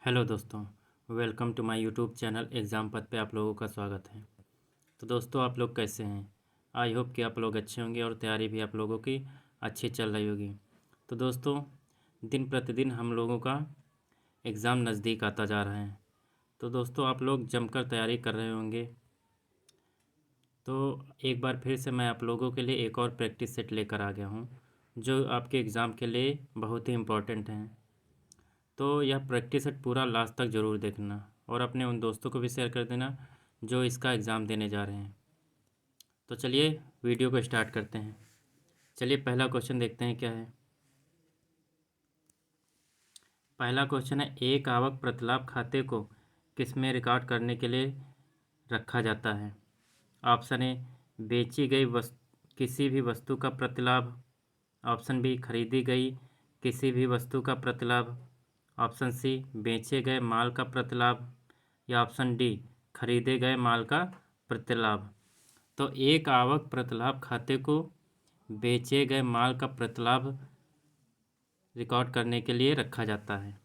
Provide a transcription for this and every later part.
Hello दोस्तों, welcome to my YouTube channel exam path पे आप लोगों का स्वागत है। तो दोस्तों, आप लोग कैसे हैं? आई होप कि आप लोग अच्छे होंगे और तैयारी भी आप लोगों की अच्छी चल रही होगी। तो दोस्तों, दिन प्रतिदिन हम लोगों का एग्ज़ाम नज़दीक आता जा रहा है। तो दोस्तों, आप लोग जमकर तैयारी कर रहे होंगे। तो एक बार फिर से मैं आप लोगों के लिए एक और प्रैक्टिस सेट लेकर आ गया हूँ, जो आपके एग्ज़ाम के लिए बहुत ही इम्पोर्टेंट हैं। तो यह प्रैक्टिस सेट पूरा लास्ट तक ज़रूर देखना और अपने उन दोस्तों को भी शेयर कर देना जो इसका एग्ज़ाम देने जा रहे हैं। तो चलिए वीडियो को स्टार्ट करते हैं। चलिए पहला क्वेश्चन देखते हैं क्या है। पहला क्वेश्चन है, एक आवक प्रतिलाभ खाते को किस में रिकॉर्ड करने के लिए रखा जाता है? ऑप्शन ए, बेची गई किसी भी वस्तु का प्रतिलाभ। ऑप्शन बी, खरीदी गई किसी भी वस्तु का प्रतिलाभ। ऑप्शन सी, बेचे गए माल का प्रतिलाभ। या ऑप्शन डी, खरीदे गए माल का प्रतिलाभ। तो एक आवक प्रतिलाभ खाते को बेचे गए माल का प्रतिलाभ रिकॉर्ड करने के लिए रखा जाता है।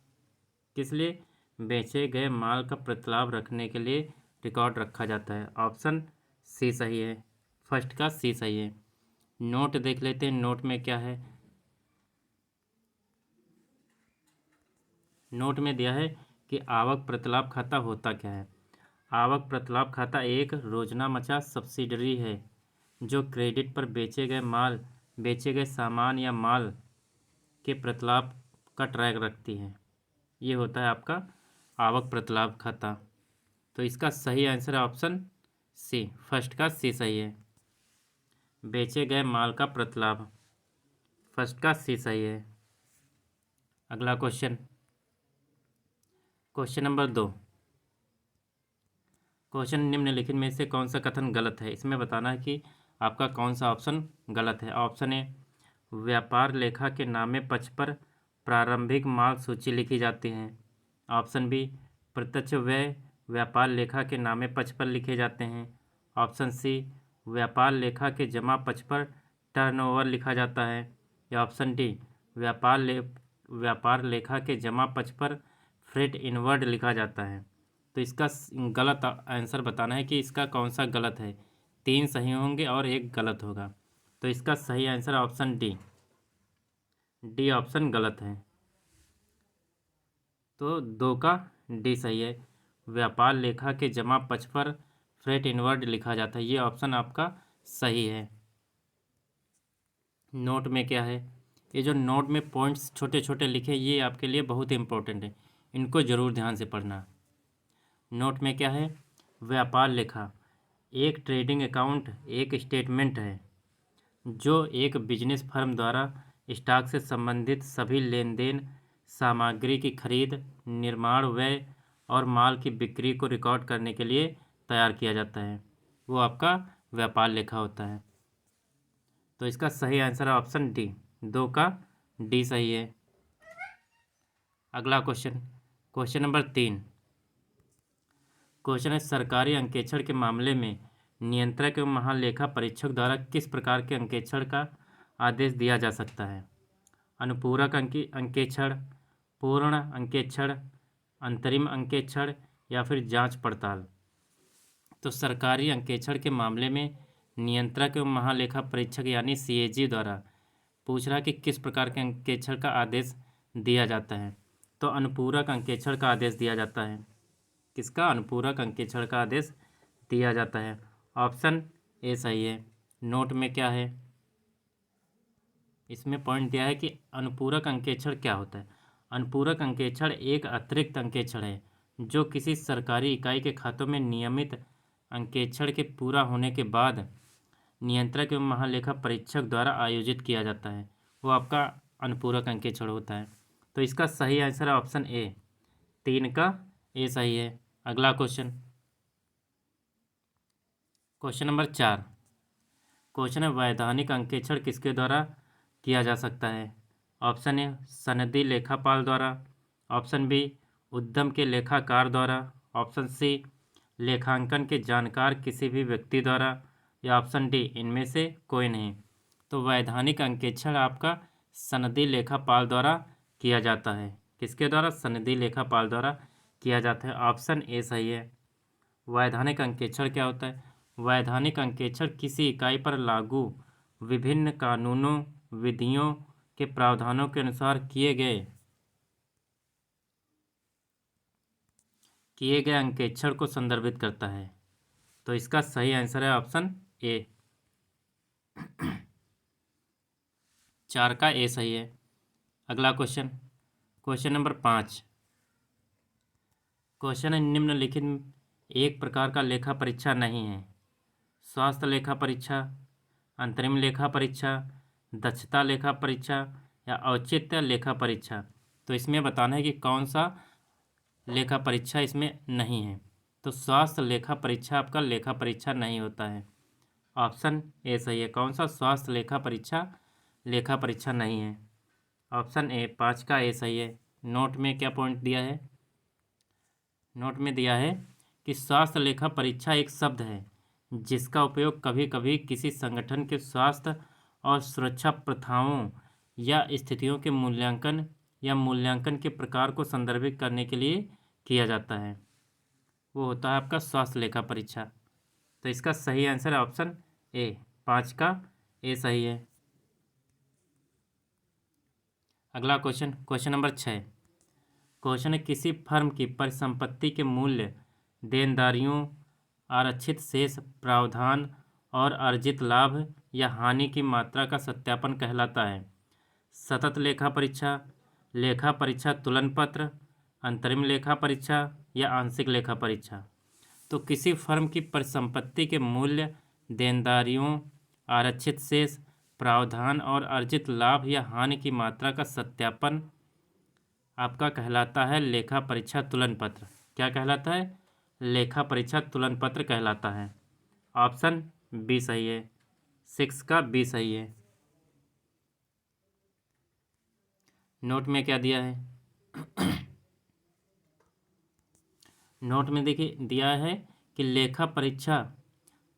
किस लिए? बेचे गए माल का प्रतिलाभ रखने के लिए रिकॉर्ड रखा जाता है। ऑप्शन सी सही है, फर्स्ट का सी सही है। नोट देख लेते हैं, नोट में क्या है। नोट में दिया है कि आवक प्रतिलाभ खाता होता क्या है। आवक प्रतिलाभ खाता एक रोजनामचा सब्सिडरी है जो क्रेडिट पर बेचे गए सामान या माल के प्रतिलाभ का ट्रैक रखती है। ये होता है आपका आवक प्रतिलाभ खाता। तो इसका सही आंसर है ऑप्शन सी, फर्स्ट का सी सही है। बेचे गए माल का प्रतिलाभ, फर्स्ट का सी सही है। अगला क्वेश्चन, क्वेश्चन नंबर 2। क्वेश्चन, निम्नलिखित में से कौन सा कथन गलत है? इसमें बताना है कि आपका कौन सा ऑप्शन गलत है। ऑप्शन ए, व्यापार लेखा के नामे पक्ष पर प्रारंभिक माल सूची लिखी जाती है। ऑप्शन बी, प्रत्यक्ष व्यय व्यापार लेखा के नामे पक्ष पर लिखे जाते हैं। ऑप्शन सी, व्यापार लेखा के जमा पक्ष पर टर्नओवर लिखा जाता है। या ऑप्शन डी, व्यापार लेखा के जमा पक्ष पर फ्रेट इनवर्ड लिखा जाता है। तो इसका गलत आंसर बताना है कि इसका कौन सा गलत है। 3 सही होंगे और एक गलत होगा। तो इसका सही answer option D, D option गलत है। तो 2 का डी सही है। व्यापार लेखा के जमा पक्ष पर फ्रेट इनवर्ड लिखा जाता है, ये ऑप्शन आपका सही है। नोट में क्या है? ये जो नोट में पॉइंट्स छोटे छोटे लिखे, ये आपके लिए बहुत इंपॉर्टेंट है, इनको ज़रूर ध्यान से पढ़ना। नोट में क्या है? व्यापार लेखा एक ट्रेडिंग अकाउंट, एक स्टेटमेंट है जो एक बिजनेस फर्म द्वारा स्टॉक से संबंधित सभी लेन देन, सामग्री की खरीद, निर्माण व्यय और माल की बिक्री को रिकॉर्ड करने के लिए तैयार किया जाता है। वो आपका व्यापार लेखा होता है। तो इसका सही आंसर है ऑप्शन डी, 2 का डी सही है। अगला क्वेश्चन, क्वेश्चन नंबर 3। क्वेश्चन है, सरकारी अंकेक्षण के मामले में नियंत्रक एवं महालेखा परीक्षक द्वारा किस प्रकार के अंकेक्षण का आदेश दिया जा सकता है? अनुपूरक अंकेक्षण, पूर्ण अंकेक्षण, अंतरिम अंकेक्षण या फिर जांच पड़ताल। तो सरकारी अंकेक्षण के मामले में नियंत्रक एवं महालेखा परीक्षक यानी सीएजी द्वारा पूछ रहा है कि किस प्रकार के अंकेक्षण का आदेश दिया जाता है। तो अनुपूरक अंकेक्षण का आदेश दिया जाता है। किसका? अनुपूरक अंकेक्षण का आदेश दिया जाता है। ऑप्शन ए सही है। नोट में क्या है? इसमें पॉइंट दिया है कि अनुपूरक अंकेक्षण क्या होता है। अनुपूरक अंकेक्षण एक अतिरिक्त अंकेक्षण है जो किसी सरकारी इकाई के खातों में नियमित अंकेक्षण के पूरा होने के बाद नियंत्रक एवं महालेखा परीक्षक द्वारा आयोजित किया जाता है, वो आपका अनुपूरक अंकेक्षण होता है। तो इसका सही आंसर है ऑप्शन ए, 3 का ए सही है। अगला क्वेश्चन, क्वेश्चन नंबर 4। क्वेश्चन है, वैधानिक अंकेक्षण किसके द्वारा किया जा सकता है? ऑप्शन ए, सनदी लेखापाल द्वारा। ऑप्शन बी, उद्यम के लेखाकार द्वारा। ऑप्शन सी, लेखांकन के जानकार किसी भी व्यक्ति द्वारा। या ऑप्शन डी, इनमें से कोई नहीं। तो वैधानिक अंकेक्षण आपका सनदी लेखापाल द्वारा किया जाता है। किसके द्वारा? सनदी लेखापाल द्वारा किया जाता है। ऑप्शन ए सही है। वैधानिक अंकेक्षण क्या होता है? वैधानिक अंकेक्षण किसी इकाई पर लागू विभिन्न कानूनों विधियों के प्रावधानों के अनुसार किए गए अंकेक्षण को संदर्भित करता है। तो इसका सही आंसर है ऑप्शन ए। 4 का ए सही है। अगला क्वेश्चन, क्वेश्चन नंबर 5। क्वेश्चन है निम्नलिखित एक प्रकार का लेखा परीक्षा नहीं है। स्वास्थ्य लेखा परीक्षा, अंतरिम लेखा परीक्षा, दक्षता लेखा परीक्षा या औचित्य लेखा परीक्षा। तो इसमें बताना है कि कौन सा लेखा परीक्षा इसमें नहीं है। तो स्वास्थ्य लेखा परीक्षा आपका लेखा परीक्षा नहीं होता है। ऑप्शन ए सही है। कौन सा? स्वास्थ्य लेखा परीक्षा नहीं है। ऑप्शन ए 5 का ए सही है। नोट में क्या पॉइंट दिया है? नोट में दिया है कि स्वास्थ्य लेखा परीक्षा एक शब्द है जिसका उपयोग कभी कभी किसी संगठन के स्वास्थ्य और सुरक्षा प्रथाओं या स्थितियों के मूल्यांकन के प्रकार को संदर्भित करने के लिए किया जाता है। वो होता है आपका स्वास्थ्य लेखा परीक्षा। तो इसका सही आंसर है ऑप्शन ए, 5 का ए सही है। अगला क्वेश्चन, क्वेश्चन नंबर 6। क्वेश्चन है किसी फर्म की परिसंपत्ति के मूल्य, देनदारियों, आरक्षित शेष प्रावधान और अर्जित लाभ या हानि की मात्रा का सत्यापन कहलाता है। सतत लेखा परीक्षा तुलन पत्र, अंतरिम लेखा परीक्षा या आंशिक लेखा परीक्षा। तो किसी फर्म की परिसंपत्ति के मूल्य, देनदारियों, आरक्षित शेष प्रावधान और अर्जित लाभ या हानि की मात्रा का सत्यापन आपका कहलाता है लेखा परीक्षा तुलन पत्र। क्या कहलाता है? लेखा परीक्षा तुलन पत्र कहलाता है। ऑप्शन बी सही है। 6 का बी सही है। नोट में क्या दिया है? नोट में देखिए दिया है कि लेखा परीक्षा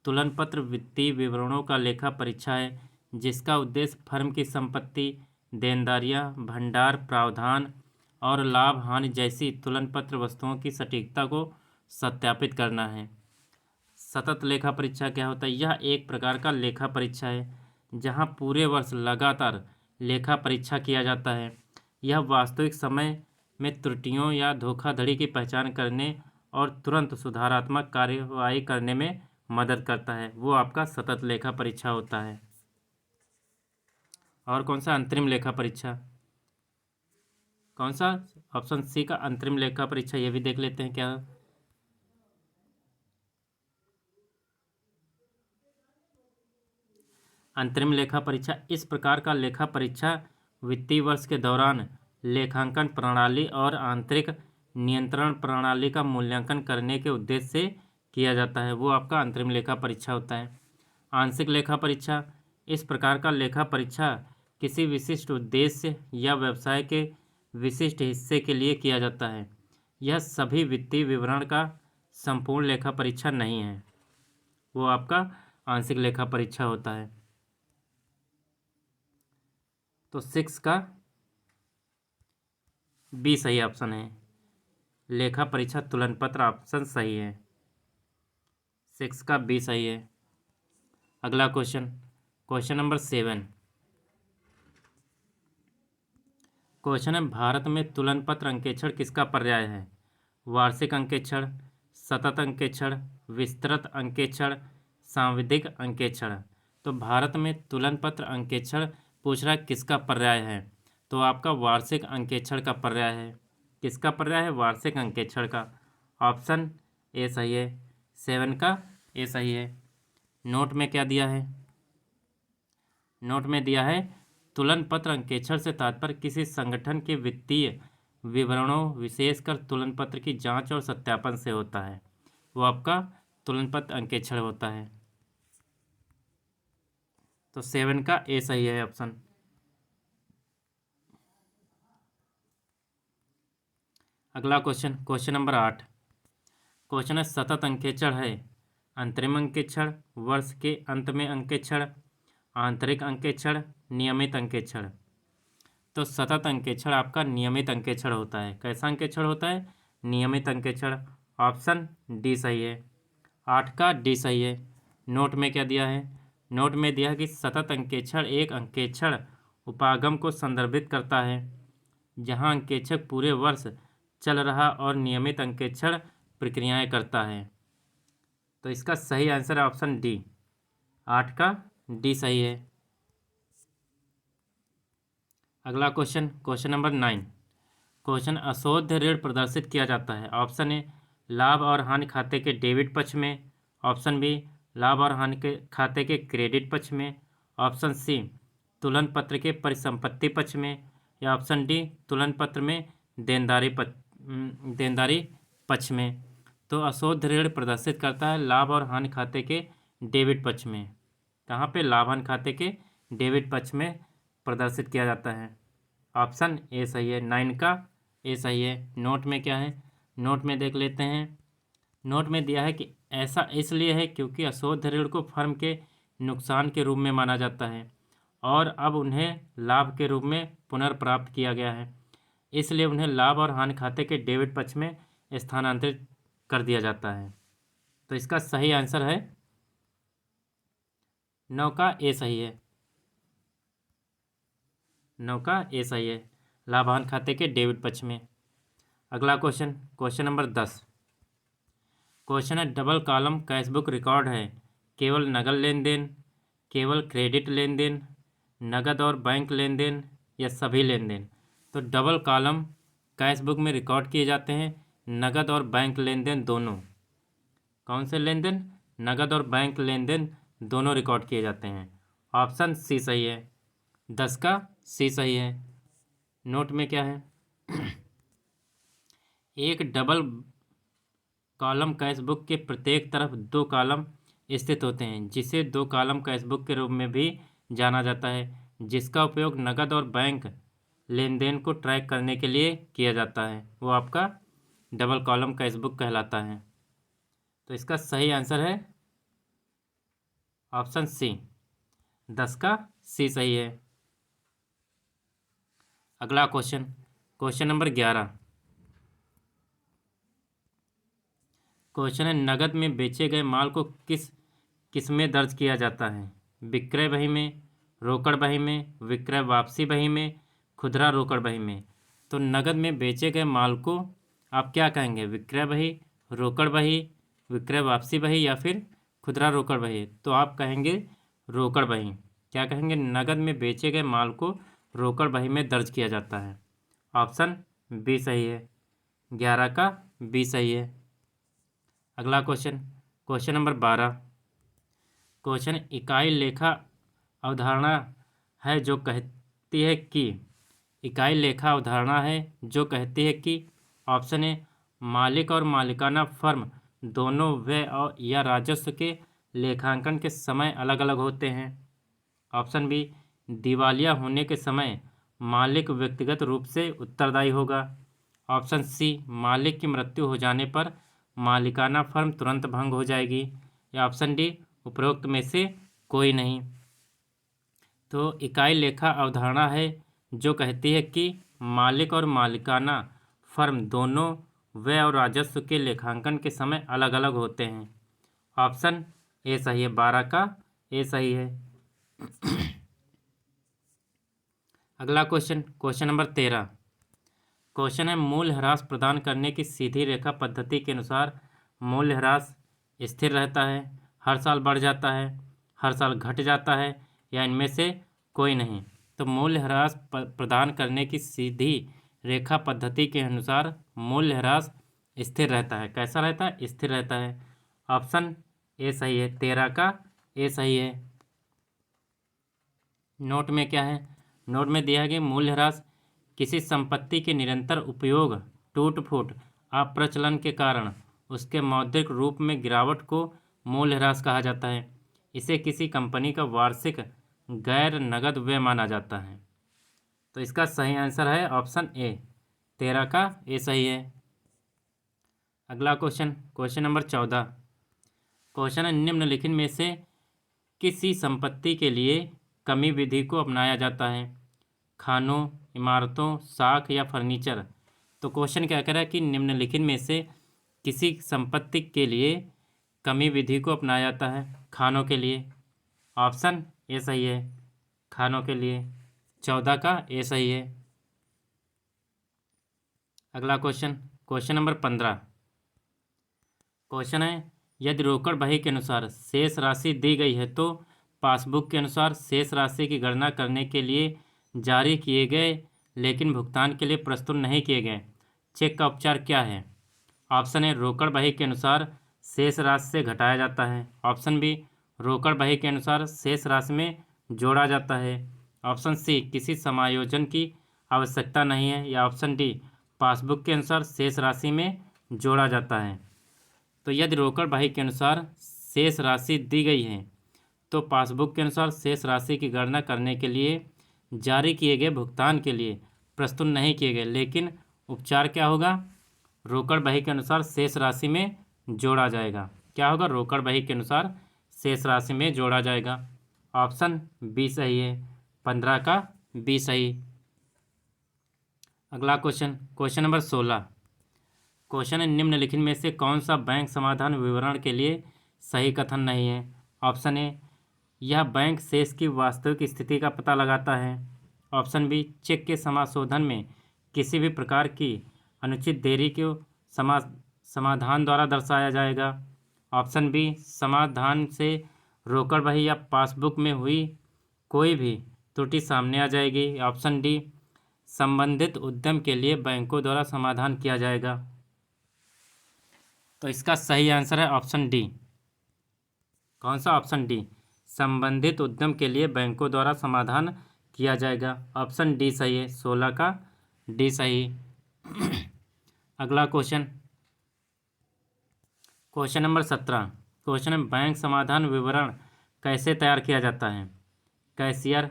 तुलन पत्र वित्तीय विवरणों का लेखा परीक्षा है जिसका उद्देश्य फर्म की संपत्ति, देनदारियां, भंडार प्रावधान और लाभ हानि जैसी तुलन पत्र वस्तुओं की सटीकता को सत्यापित करना है। सतत लेखा परीक्षा क्या होता है? यह एक प्रकार का लेखा परीक्षा है जहां पूरे वर्ष लगातार लेखा परीक्षा किया जाता है। यह वास्तविक समय में त्रुटियों या धोखाधड़ी की पहचान करने और तुरंत सुधारात्मक कार्यवाही करने में मदद करता है। वो आपका सतत लेखा परीक्षा होता है। और कौन सा? अंतरिम लेखा परीक्षा। कौन सा? ऑप्शन सी का अंतरिम लेखा परीक्षा। ये भी देख लेते हैं क्या। अंतरिम लेखा परीक्षा इस प्रकार का लेखा परीक्षा वित्तीय वर्ष के दौरान लेखांकन प्रणाली और आंतरिक नियंत्रण प्रणाली का मूल्यांकन करने के उद्देश्य से किया जाता है। वो आपका अंतरिम लेखा परीक्षा होता है। आंशिक लेखा परीक्षा इस प्रकार का लेखा परीक्षा किसी विशिष्ट उद्देश्य या व्यवसाय के विशिष्ट हिस्से के लिए किया जाता है। यह सभी वित्तीय विवरण का संपूर्ण लेखा परीक्षा नहीं है। वो आपका आंशिक लेखा परीक्षा होता है। तो 6 का बी सही ऑप्शन है। लेखा परीक्षा तुलन पत्र ऑप्शन सही है। 6 का बी सही है। अगला क्वेश्चन, क्वेश्चन नंबर 7। क्वेश्चन है भारत में तुलन पत्र अंकेक्षण किसका पर्याय है? वार्षिक अंकेक्षण, सतत अंकेक्षण, विस्तृत अंकेक्षण, सांविधिक अंकेक्षण। तो भारत में तुलन पत्र अंकेक्षण पूछ रहा है किसका पर्याय है? तो आपका वार्षिक अंकेक्षण का पर्याय है। किसका पर्याय है? वार्षिक अंकेक्षण का। ऑप्शन ए सही है। 7 का ए सही है। नोट में क्या दिया है? नोट में दिया है तुलन पत्र अंकेक्षण से तात्पर्य किसी संगठन के वित्तीय विवरणों विशेषकर तुलन पत्र की जांच और सत्यापन से होता है। वो आपका तुलन पत्र अंकेक्षण होता है। तो 7 का ए सही है ऑप्शन। अगला क्वेश्चन, क्वेश्चन नंबर 8। क्वेश्चन है सतत अंकेक्षण है अंतरिम अंकेक्षण, वर्ष के अंत में अंकेक्षण, आंतरिक अंकेक्षण, नियमित अंकेक्षण। तो सतत अंकेक्षण आपका नियमित अंकेक्षण होता है। कैसा अंकेक्षण होता है? नियमित अंकेक्षण। ऑप्शन डी सही है। 8 का डी सही है। नोट में क्या दिया है? नोट में दिया है कि सतत अंकेक्षण एक अंकेक्षण उपागम को संदर्भित करता है जहां अंकेक्षक पूरे वर्ष चल रहा और नियमित अंकेक्षण प्रक्रियाएं करता है। तो इसका सही आंसर है ऑप्शन डी, 8 का डी सही है। अगला क्वेश्चन, क्वेश्चन नंबर 9। क्वेश्चन, अशोध ऋण प्रदर्शित किया जाता है। ऑप्शन ए लाभ और हानि खाते के डेबिट पक्ष में। ऑप्शन बी लाभ और हानि के खाते के क्रेडिट पक्ष में। ऑप्शन सी तुलन पत्र के परिसंपत्ति पक्ष में। या ऑप्शन डी तुलन पत्र में देनदारी पक्ष में। तो अशोध ऋण प्रदर्शित करता है लाभ और हानि खाते के डेबिट पक्ष में। कहाँ पे? लाभ हानि खाते के डेबिट पक्ष में प्रदर्शित किया जाता है। ऑप्शन ए सही है। 9 का ए सही है। नोट में क्या है? नोट में देख लेते हैं। नोट में दिया है कि ऐसा इसलिए है क्योंकि अशोध ऋण को फर्म के नुकसान के रूप में माना जाता है और अब उन्हें लाभ के रूप में पुनर्प्राप्त किया गया है, इसलिए उन्हें लाभ और हानि खाते के डेबिट पक्ष में स्थानांतरित कर दिया जाता है। तो इसका सही आंसर है 9 का ए सही है। 9 का ए सही है, लाभ हानि खाते के डेबिट पक्ष में। अगला क्वेश्चन, क्वेश्चन नंबर 10। क्वेश्चन है डबल कॉलम कैशबुक रिकॉर्ड है केवल नकद लेन देन, केवल क्रेडिट लेन देन, नकद और बैंक लेन देन या सभी लेन देन। तो डबल कॉलम कैशबुक में रिकॉर्ड किए जाते हैं नकद और बैंक लेन देन दोनों। कौन से लेन देन? नकद और बैंक लेन देन दोनों रिकॉर्ड किए जाते हैं। ऑप्शन सी सही है। 10 का सी सही है। नोट में क्या है? एक डबल कॉलम कैशबुक के प्रत्येक तरफ 2 कॉलम स्थित होते हैं जिसे 2 कॉलम कैशबुक के रूप में भी जाना जाता है, जिसका उपयोग नकद और बैंक लेन देन को ट्रैक करने के लिए किया जाता है। वो आपका डबल कॉलम कैशबुक कहलाता है। तो इसका सही आंसर है ऑप्शन सी, 10 का सी सही है। अगला क्वेश्चन, क्वेश्चन नंबर 11। क्वेश्चन है नकद में बेचे गए माल को किस में दर्ज किया जाता है? विक्रय बही में, रोकड़ बही में, विक्रय वापसी बही में, खुदरा रोकड़ बही में। तो नकद में बेचे गए माल को आप क्या कहेंगे? विक्रय बही, रोकड़ बही, विक्रय वापसी बही या फिर खुदरा रोकड़ बही? तो आप कहेंगे रोकड़ बही। क्या कहेंगे? नकद में बेचे गए माल को रोकड़ बही में दर्ज किया जाता है। ऑप्शन बी सही है। 11 का बी सही है। अगला क्वेश्चन, क्वेश्चन नंबर 12। क्वेश्चन इकाई लेखा अवधारणा है जो कहती है कि इकाई लेखा अवधारणा है जो कहती है कि ऑप्शन ए मालिक और मालिकाना फर्म दोनों व्यय और या राजस्व के लेखांकन के समय अलग अलग होते हैं। ऑप्शन बी दिवालिया होने के समय मालिक व्यक्तिगत रूप से उत्तरदायी होगा। ऑप्शन सी मालिक की मृत्यु हो जाने पर मालिकाना फर्म तुरंत भंग हो जाएगी। या ऑप्शन डी उपरोक्त में से कोई नहीं। तो इकाई लेखा अवधारणा है जो कहती है कि मालिक और मालिकाना फर्म दोनों व्यय और राजस्व के लेखांकन के समय अलग अलग होते हैं। ऑप्शन ए सही है। 12 का ए सही है। अगला क्वेश्चन, क्वेश्चन नंबर 13। क्वेश्चन है मूल्यह्रास प्रदान करने की सीधी रेखा पद्धति के अनुसार मूल्यह्रास स्थिर रहता है, हर साल बढ़ जाता है, हर साल घट जाता है या इनमें से कोई नहीं। तो मूल्यह्रास प्रदान करने की सीधी रेखा पद्धति के अनुसार मूल्यह्रास स्थिर रहता है। कैसा रहता है? स्थिर रहता है। ऑप्शन ए सही है। 13 का ए सही है। नोट में क्या है? नोट में दिया है कि मूल्यह्रास किसी संपत्ति के निरंतर उपयोग, टूट फूट, अप्रचलन के कारण उसके मौद्रिक रूप में गिरावट को मूल्यह्रास कहा जाता है। इसे किसी कंपनी का वार्षिक गैर नगद व्यय माना जाता है। तो इसका सही आंसर है ऑप्शन ए, 13 का ए सही है। अगला क्वेश्चन, क्वेश्चन नंबर 14। क्वेश्चन है निम्नलिखित में से किसी संपत्ति के लिए कमी विधि को अपनाया जाता है? खानों, इमारतों, साख या फर्नीचर। तो क्वेश्चन क्या कह रहा है कि निम्नलिखित में से किसी संपत्ति के लिए कमी विधि को अपनाया जाता है? खानों के लिए। ऑप्शन ए सही है, खानों के लिए। 14 का ए सही है। अगला क्वेश्चन, क्वेश्चन नंबर 15। क्वेश्चन है, यदि रोकड़ बही के अनुसार शेष राशि दी गई है तो पासबुक के अनुसार शेष राशि की गणना करने के लिए जारी किए गए लेकिन भुगतान के लिए प्रस्तुत नहीं किए गए चेक का उपचार क्या है? ऑप्शन ए, रोकड़ बही के अनुसार शेष राशि से घटाया जाता है। ऑप्शन बी, रोकड़ बही के अनुसार शेष राशि में जोड़ा जाता है। ऑप्शन सी, किसी समायोजन की आवश्यकता नहीं है। या ऑप्शन डी, पासबुक के अनुसार शेष राशि में जोड़ा जाता है। तो यदि रोकड़ बही के अनुसार शेष राशि दी गई है तो पासबुक के अनुसार शेष राशि की गणना करने के लिए जारी किए गए भुगतान के लिए प्रस्तुत नहीं किए गए लेकिन उपचार क्या होगा? रोकड़ बही के अनुसार शेष राशि में जोड़ा जाएगा। क्या होगा? रोकड़ बही के अनुसार शेष राशि में जोड़ा जाएगा। ऑप्शन बी सही है, 15 का बी सही। अगला क्वेश्चन, क्वेश्चन नंबर 16। क्वेश्चन है, निम्नलिखित में से कौन सा बैंक समाधान विवरण के लिए सही कथन नहीं है? ऑप्शन ए, यह बैंक शेष की वास्तविक स्थिति का पता लगाता है। ऑप्शन बी, चेक के समाशोधन में किसी भी प्रकार की अनुचित देरी को समाधान द्वारा दर्शाया जाएगा। ऑप्शन बी, समाधान से रोकड़ बही या पासबुक में हुई कोई भी त्रुटि सामने आ जाएगी। ऑप्शन डी, संबंधित उद्यम के लिए बैंकों द्वारा समाधान किया जाएगा। तो इसका सही आंसर है ऑप्शन डी। कौन सा? ऑप्शन डी, संबंधित उद्यम के लिए बैंकों द्वारा समाधान किया जाएगा। ऑप्शन डी सही है, 16 का डी सही। अगला क्वेश्चन, क्वेश्चन नंबर 17। क्वेश्चन है, बैंक समाधान विवरण कैसे तैयार किया जाता है? कैशियर,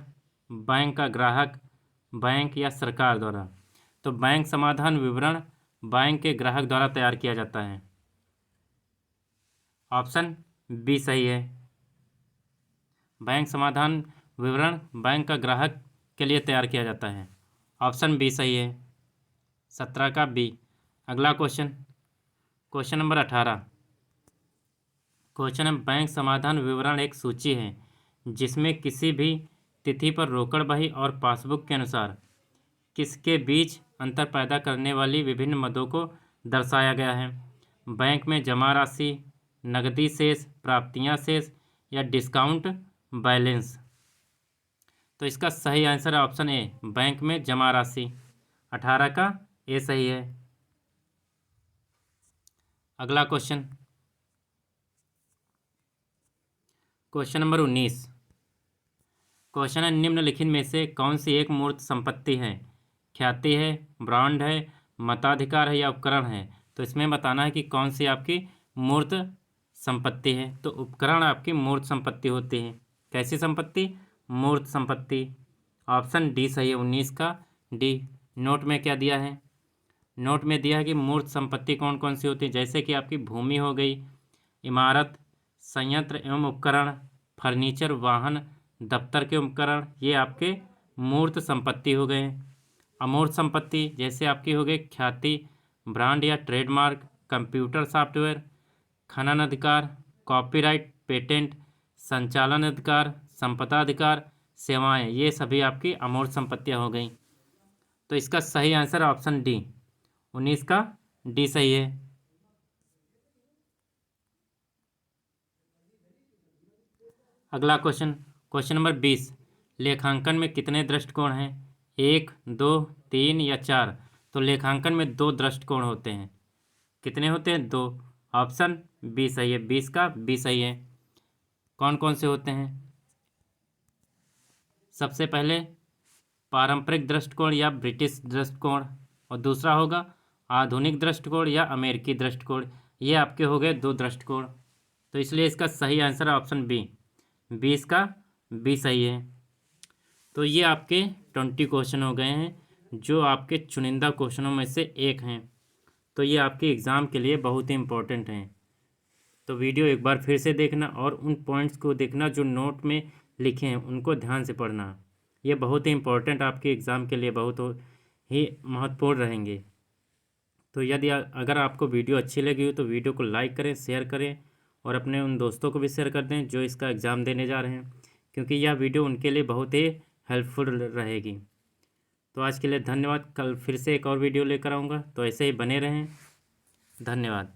बैंक का ग्राहक, बैंक या सरकार द्वारा? तो बैंक समाधान विवरण बैंक के ग्राहक द्वारा तैयार किया जाता है। ऑप्शन बी सही है, बैंक समाधान विवरण बैंक का ग्राहक के लिए तैयार किया जाता है। ऑप्शन बी सही है, 17 का बी। अगला क्वेश्चन, क्वेश्चन नंबर 18। क्वेश्चन है, बैंक समाधान विवरण एक सूची है जिसमें किसी भी तिथि पर रोकड़ बही और पासबुक के अनुसार किसके बीच अंतर पैदा करने वाली विभिन्न मदों को दर्शाया गया है। बैंक में जमा राशि, नकदी शेष, प्राप्तियां शेष या डिस्काउंट बैलेंस? तो इसका सही आंसर है ऑप्शन ए, बैंक में जमा राशि। 18 का ए सही है। अगला क्वेश्चन, क्वेश्चन नंबर 19। क्वेश्चन है, निम्नलिखित में से कौन सी एक मूर्त संपत्ति है? ख्याति है, ब्रांड है, मताधिकार है या उपकरण है? तो इसमें बताना है कि कौन सी आपकी मूर्त संपत्ति है। तो उपकरण आपकी मूर्त संपत्ति होती है। कैसी संपत्ति? मूर्त संपत्ति। ऑप्शन डी सही है, 19 का डी। नोट में क्या दिया है? नोट में दिया है कि मूर्त संपत्ति कौन कौन सी होती है, जैसे कि आपकी भूमि हो गई, इमारत, संयंत्र एवं उपकरण, फर्नीचर, वाहन, दफ्तर के उपकरण, ये आपके मूर्त संपत्ति हो गए। अमूर्त संपत्ति जैसे आपकी हो गई ख्याति, ब्रांड या ट्रेडमार्क, कंप्यूटर सॉफ्टवेयर, खनन अधिकार, कॉपीराइट, पेटेंट, संचालन अधिकार, संपदा अधिकार, सेवाएं, ये सभी आपकी अमूर्त संपत्तियां हो गई। तो इसका सही आंसर ऑप्शन डी, 19 का डी सही है। अगला क्वेश्चन, क्वेश्चन नंबर 20। लेखांकन में कितने दृष्टिकोण हैं? 1, 2, 3 या 4? तो लेखांकन में 2 दृष्टिकोण होते हैं। कितने होते हैं? 2। ऑप्शन बी सही है, 20 का बी सही है। कौन कौन से होते हैं? सबसे पहले पारंपरिक दृष्टिकोण या ब्रिटिश दृष्टिकोण, और दूसरा होगा आधुनिक दृष्टिकोण या अमेरिकी दृष्टिकोण। ये आपके हो गए 2 दृष्टिकोण। तो इसलिए इसका सही आंसर है ऑप्शन बी, 20 का बी सही है। तो ये आपके 20 क्वेश्चन हो गए हैं जो आपके चुनिंदा क्वेश्चनों में से एक हैं। तो ये आपके एग्ज़ाम के लिए बहुत ही इम्पोर्टेंट हैं। तो वीडियो एक बार फिर से देखना और उन पॉइंट्स को देखना जो नोट में लिखे हैं, उनको ध्यान से पढ़ना। ये बहुत ही इम्पोर्टेंट आपके एग्ज़ाम के लिए बहुत ही महत्वपूर्ण रहेंगे। तो यदि अगर आपको वीडियो अच्छी लगी हो तो वीडियो को लाइक करें, शेयर करें और अपने उन दोस्तों को भी शेयर कर दें जो इसका एग्ज़ाम देने जा रहे हैं, क्योंकि यह वीडियो उनके लिए बहुत ही हेल्पफुल रहेगी। तो आज के लिए धन्यवाद। कल फिर से एक और वीडियो लेकर आऊँगा, तो ऐसे ही बने रहें। धन्यवाद।